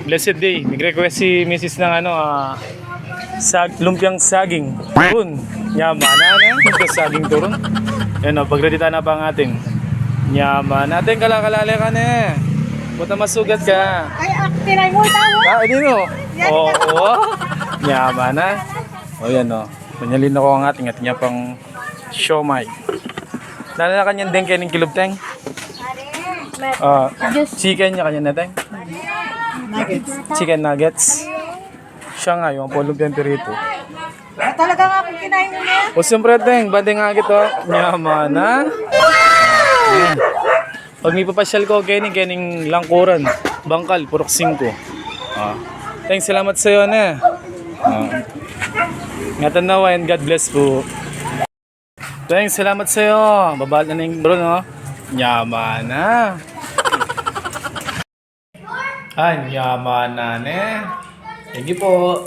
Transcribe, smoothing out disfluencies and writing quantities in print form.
Blessed day. Nag-request si Mrs. ng lumpiang saging. Turun. Yaman na. Lumpiang saging turun. Yan o, pagredita na pa ang ating. Yaman natin. Kalakalala ka na. Buta masugat ka. Ay, tinay mo tayo. Hindi no. Oo. Yaman na. O yan o. Panyalin ako ang ating at niya pang siomay. Nalala kanyang din kayo ng kilubteng? Chicken niya kanya natin? Nuggets. Chicken nuggets. Siya nga yung lumpiang pirito. Talaga nga kung kinain mo na. O siyempre teng, banding nga gito. Yaman na. Ayan. Pag may papasyal ko, kening langkuran. Bangkal, purok 5. Thanks, salamat sa iyo na. Ngatan na and God bless po. Thanks, salamat sa iyo. Babal na yung bro, no? Yaman na. Yaman na ne. Thank you po.